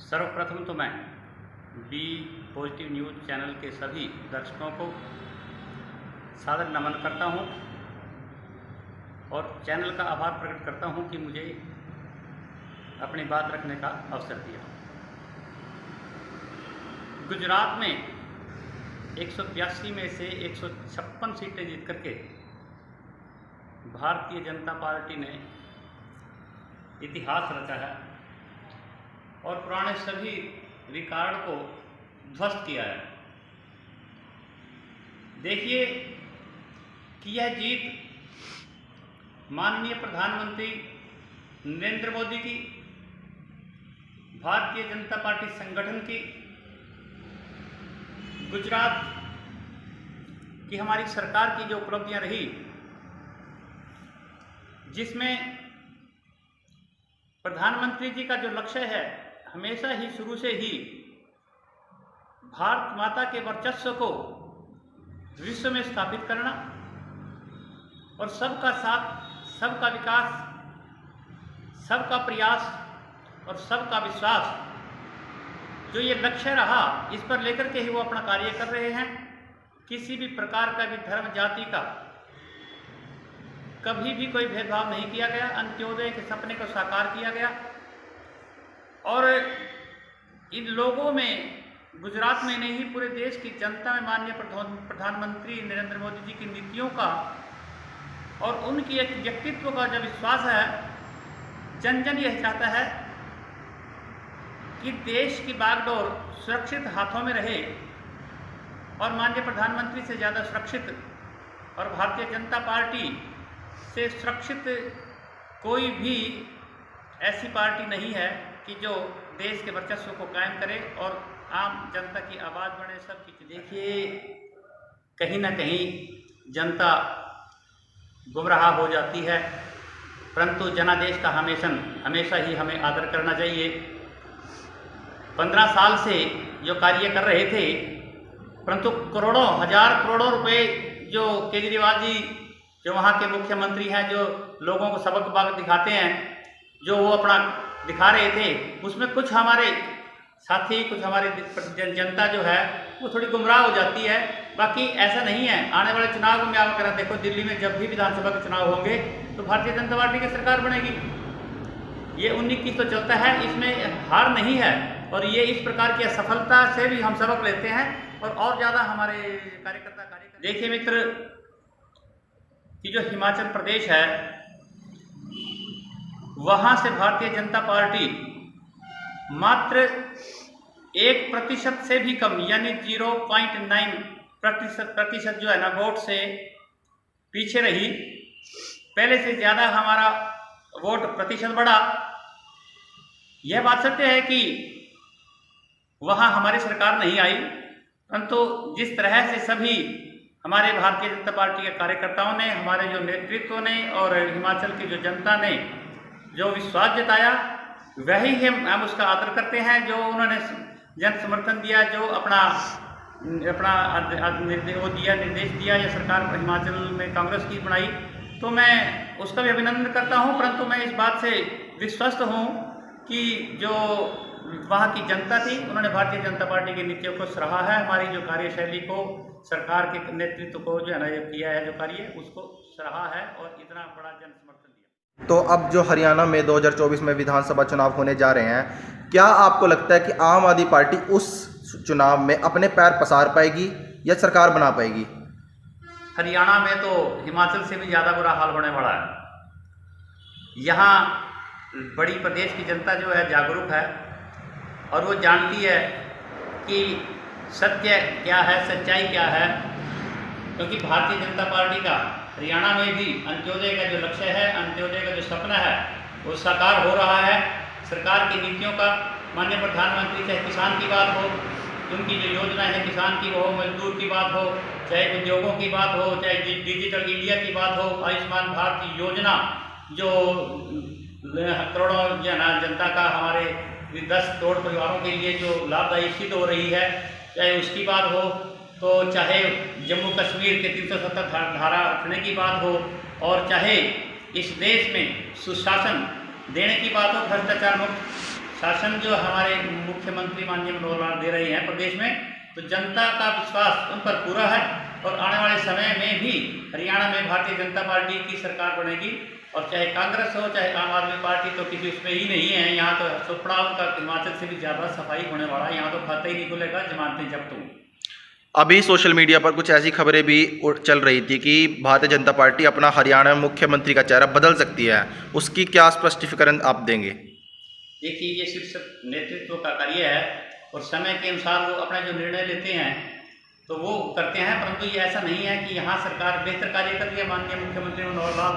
सर्वप्रथम तो मैं बी पॉजिटिव न्यूज़ चैनल के सभी दर्शकों को सादर नमन करता हूं और चैनल का आभार प्रकट करता हूं कि मुझे अपनी बात रखने का अवसर दिया। गुजरात में 182 में से 156 सीटें जीत करके भारतीय जनता पार्टी ने इतिहास रचा है और पुराने सभी रिकॉर्ड को ध्वस्त किया है। देखिए कि यह जीत माननीय प्रधानमंत्री नरेंद्र मोदी की, भारतीय जनता पार्टी संगठन की, गुजरात की हमारी सरकार की जो उपलब्धियां रही, जिसमें प्रधानमंत्री जी का जो लक्ष्य है हमेशा ही शुरू से ही भारत माता के वर्चस्व को विश्व में स्थापित करना और सबका साथ, सबका विकास, सबका प्रयास और सबका विश्वास, जो ये लक्ष्य रहा, इस पर लेकर के ही वो अपना कार्य कर रहे हैं। किसी भी प्रकार का भी धर्म जाति का कभी भी कोई भेदभाव नहीं किया गया। अंत्योदय के सपने को साकार किया गया और इन लोगों में, गुजरात में नहीं, पूरे देश की जनता में माननीय प्रधानमंत्री नरेंद्र मोदी जी की नीतियों का और उनकी एक व्यक्तित्व का जो विश्वास है, जन जन यह चाहता है कि देश की बागडोर सुरक्षित हाथों में रहे और माननीय प्रधानमंत्री से ज़्यादा सुरक्षित और भारतीय जनता पार्टी से सुरक्षित कोई भी ऐसी पार्टी नहीं है कि जो देश के वर्चस्व को कायम करे और आम जनता की आवाज़ बने, सबकी। देखिए, कहीं ना कहीं जनता गुमराह हो जाती है, परंतु जनादेश का हमेशा ही हमें आदर करना चाहिए। 15 साल से जो कार्य कर रहे थे, परंतु करोड़ों, हजार करोड़ों रुपए जो केजरीवाल जी, जो वहाँ के मुख्यमंत्री हैं, जो लोगों को सबक बाग दिखाते हैं, जो वो अपना दिखा रहे थे, उसमें कुछ हमारे साथी, कुछ हमारी जनता जो है वो थोड़ी गुमराह हो जाती है। बाकी ऐसा नहीं है। आने वाले चुनाव में आप अगर देखो, दिल्ली में जब भी विधानसभा के चुनाव होंगे तो भारतीय जनता पार्टी की सरकार बनेगी। ये 19-21 तो चलता है, इसमें हार नहीं है और ये इस प्रकार की असफलता से भी हम सबक लेते हैं और ज़्यादा हमारे कार्यकर्ता देखिए मित्र, कि जो हिमाचल प्रदेश है, वहाँ से भारतीय जनता पार्टी मात्र 1% से भी कम, यानी 0.9% जो है ना, वोट से पीछे रही। पहले से ज़्यादा हमारा वोट प्रतिशत बढ़ा। यह बात सत्य है कि वहाँ हमारी सरकार नहीं आई, परंतु जिस तरह से सभी हमारे भारतीय जनता पार्टी के कार्यकर्ताओं ने, हमारे जो नेतृत्व ने और हिमाचल की जो जनता ने जो विश्वास जताया, वही हम उसका आदर करते हैं। जो उन्होंने जन समर्थन दिया, जो अपना निर्देश दिया, या सरकार हिमाचल में कांग्रेस की बनाई, तो मैं उसका भी अभिनंदन करता हूं। परंतु मैं इस बात से विश्वस्त हूं कि जो वहाँ की जनता थी, उन्होंने भारतीय जनता पार्टी की नीतियों को सराहा है। हमारी जो कार्यशैली को, सरकार के नेतृत्व को जो है ना, ये किया है जो कार्य, उसको सराहा है और इतना बड़ा जन समर्थन दिया। तो अब जो हरियाणा में 2024 में विधानसभा चुनाव होने जा रहे हैं, क्या आपको लगता है कि आम आदमी पार्टी उस चुनाव में अपने पैर पसार पाएगी या सरकार बना पाएगी? हरियाणा में तो हिमाचल से भी ज़्यादा बुरा हाल होने वाला है। यहाँ बड़ी प्रदेश की जनता जो है जागरूक है और वो जानती है कि सत्य क्या है, सच्चाई क्या है, क्योंकि भारतीय जनता पार्टी का हरियाणा में भी अंत्योदय का जो लक्ष्य है, अंत्योदय का जो सपना है, वो साकार हो रहा है। सरकार की नीतियों का, माननीय प्रधानमंत्री, चाहे किसान की बात हो, उनकी जो योजना है किसान की, वो हो, मजदूर की बात हो, चाहे उद्योगों की बात हो, चाहे डिजिटल इंडिया की बात हो, आयुष्मान भारत योजना जो करोड़ों जनता का, हमारे 10 करोड़ परिवारों के लिए जो लाभदायी सिद्ध हो रही है, चाहे उसकी बात हो, तो चाहे जम्मू कश्मीर के 370 धारा रखने की बात हो, और चाहे इस देश में सुशासन देने की बात हो, भ्रष्टाचार मुक्त शासन जो हमारे मुख्यमंत्री माननीय मनोहर लाल दे रहे हैं प्रदेश में, तो जनता का विश्वास उन पर पूरा है और आने वाले समय में भी हरियाणा में भारतीय जनता पार्टी की सरकार बनेगी। और चाहे कांग्रेस हो चाहे आम आदमी पार्टी, तो किसी उसमें ही नहीं है। यहाँ तो सुपड़ा उनका हिमाचल से भी ज़्यादा सफाई होने वाला है। यहाँ तो खाता ही नहीं खुलेगा जमानतें जब्त हों। अभी सोशल मीडिया पर कुछ ऐसी खबरें भी चल रही थी कि भारतीय जनता पार्टी अपना हरियाणा में मुख्यमंत्री का चेहरा बदल सकती है, उसकी क्या स्पष्टीकरण आप देंगे? देखिए, ये सिर्फ नेतृत्व का कार्य है और समय के अनुसार वो अपना जो निर्णय लेते हैं तो वो करते हैं, परंतु ये ऐसा नहीं है कि यहाँ सरकार बेहतर कार्य कर रही है। माननीय मुख्यमंत्री मनोहर लाल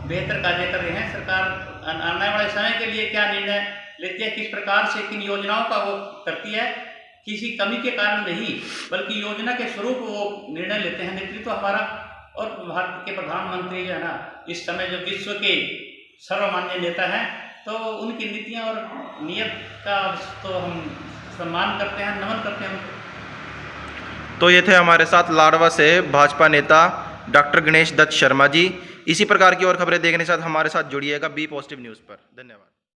बेहतर कार्य कर रहे हैं। सरकार आने वाले समय के लिए क्या निर्णय लेती है, किस प्रकार से किन योजनाओं का वो करती है, किसी कमी के कारण नहीं बल्कि योजना के स्वरूप वो निर्णय लेते हैं। नेतृत्व हमारा और भारत के प्रधानमंत्री जो है ना, इस समय जो विश्व के सर्वमान्य नेता हैं, तो उनकी नीतियां और नियत का तो हम सम्मान करते हैं, नमन करते हैं उनको। तो ये थे हमारे साथ लाडवा से भाजपा नेता डॉक्टर गणेश दत्त शर्मा जी। इसी प्रकार की और खबरें देखने के साथ हमारे साथ जुड़िएगा बी पॉजिटिव न्यूज़ पर। धन्यवाद।